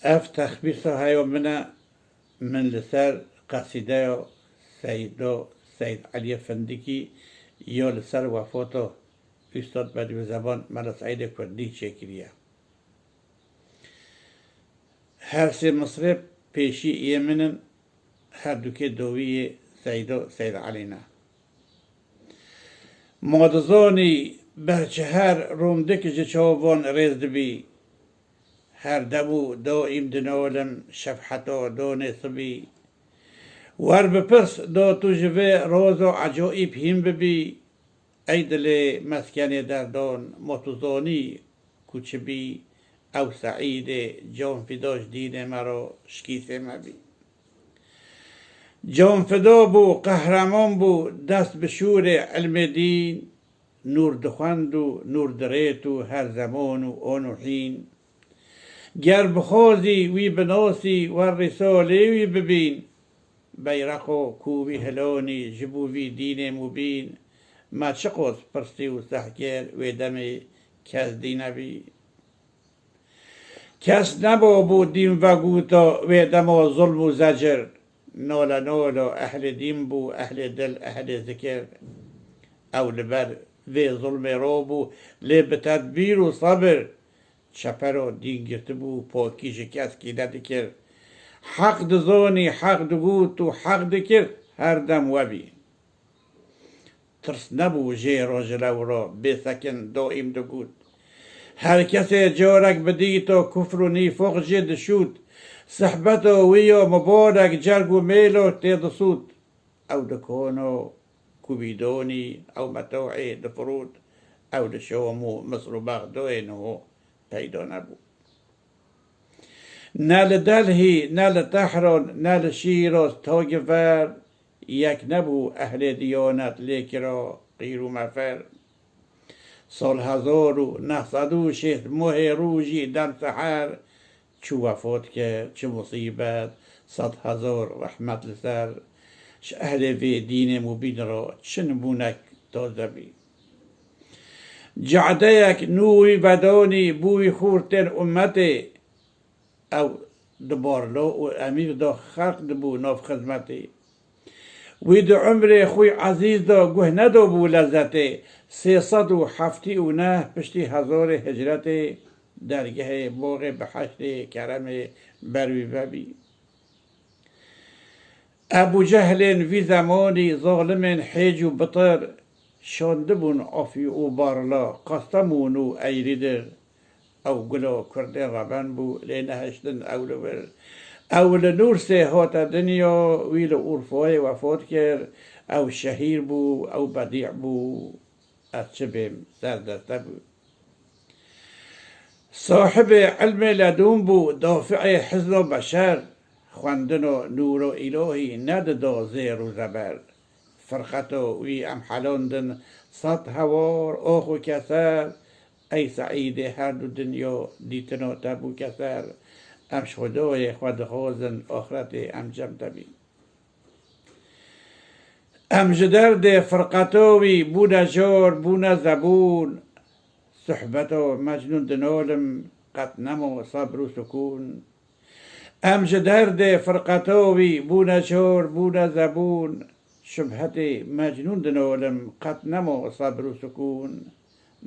اف تخبیص های من لسر قصیده سید علی فندکی یا لسر وفات استاد بدوی زبان ملا سعید کردی چکریه. هر سه مصرف پیشی ایمنن هر دوکه دوی سید علی نه. مادزانی برچه هر رونده که جچاوان ریزد بی هر دبو دائم دنالم شفحتا دو نصبی ور بپرس دا تو جوه راز و عجائب هم ببی ای دل مسکن دردان متوزانی کوچ بی او سعید جان فداش دین مرا شکیس مبی. جان فدا بو قهرمان بو دست به شور علم دین نور دخوند و نور دریت و هر زمان و آن و حین گر بخوازی وی بناسی و رساله وی ببین بیرق و کوبی هلانی جبوی دین مبین ما چقوز پرستی و سحگر و دم کس دینبی کس نبابو دین و گوتا و دم ظلم و زجر نالا اهل دین بو اهل دل اهل ذکر او لبر و ظلم رابو لب تدبیر و صبر چپر و دین گرته بو پاکی شکست کی ندکر حق دزانی حق دگوت و حق دکر هر دم وبی ترس نبو جه راجلو را بسکن دائم دگوت هر کسی جارک بدیت و کفر و نیفاق جد شود صحبت و ویا مبارک جرگ و میل و تیدسود او دکانو کوبیدونی او متاعی دفرود او دشومو مصر و بغدای نهو پیدا نبود. نه دلهی نه تهران نه شیراز تا گفر یک نبو اهل دیانت لیک را غیر و مفر سال 1906 ماه روزی در سحر چو وفات کرد چه مصیبت 100,000 رحمت لسر اهل وی دین مبین را چه نمونک تازه بی جعده یک نوی بدانی بوی خورتر امت او دبارلا و امیر دا خلق دبو ناف خدمتی وی دو عمر خوی عزیز دا گوه ندو بو لذته 379 پشتی 1000 هجرت درگه باغ بحشت کرم بروی ببی ابو جهل وی زمانی ظالم حیج و بطر شانده بون آفی و بارلا قستمون و ایریدر او گلا کرده ربن بو لینهشتن اولور اول نور سه هات دنیا ویل عرفای وفات کرد او شهیر بو او بدیع بو از چه بیم سردسته بو صاحب علم لدون بو دافع حزن و بشر خواندن و نور و الهی نددا زیر و زبر فرقت و وی امحلاندن 100 هوار آخ و کسر ای سعید هر دو دنیا دیتنا تبو کسر ام شهدای خود خوازن آخرت ام جم تبی ام جدرد فرقتاوی بون جار بون زبون صحبتو مجنون دنالم قد نمو صبر و سکون ام جدرد فرقتاوی بون جار بون زبون شبهت مجنون دنالم قد نمو صبر و سکون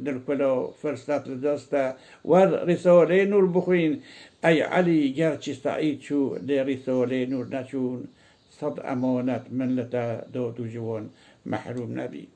در کلا فرصت دسته ور رساله نور بخوین ای علی گرچه سعید شو در رساله نور نچون 100 امانت ملت داد و جوان محروم نبی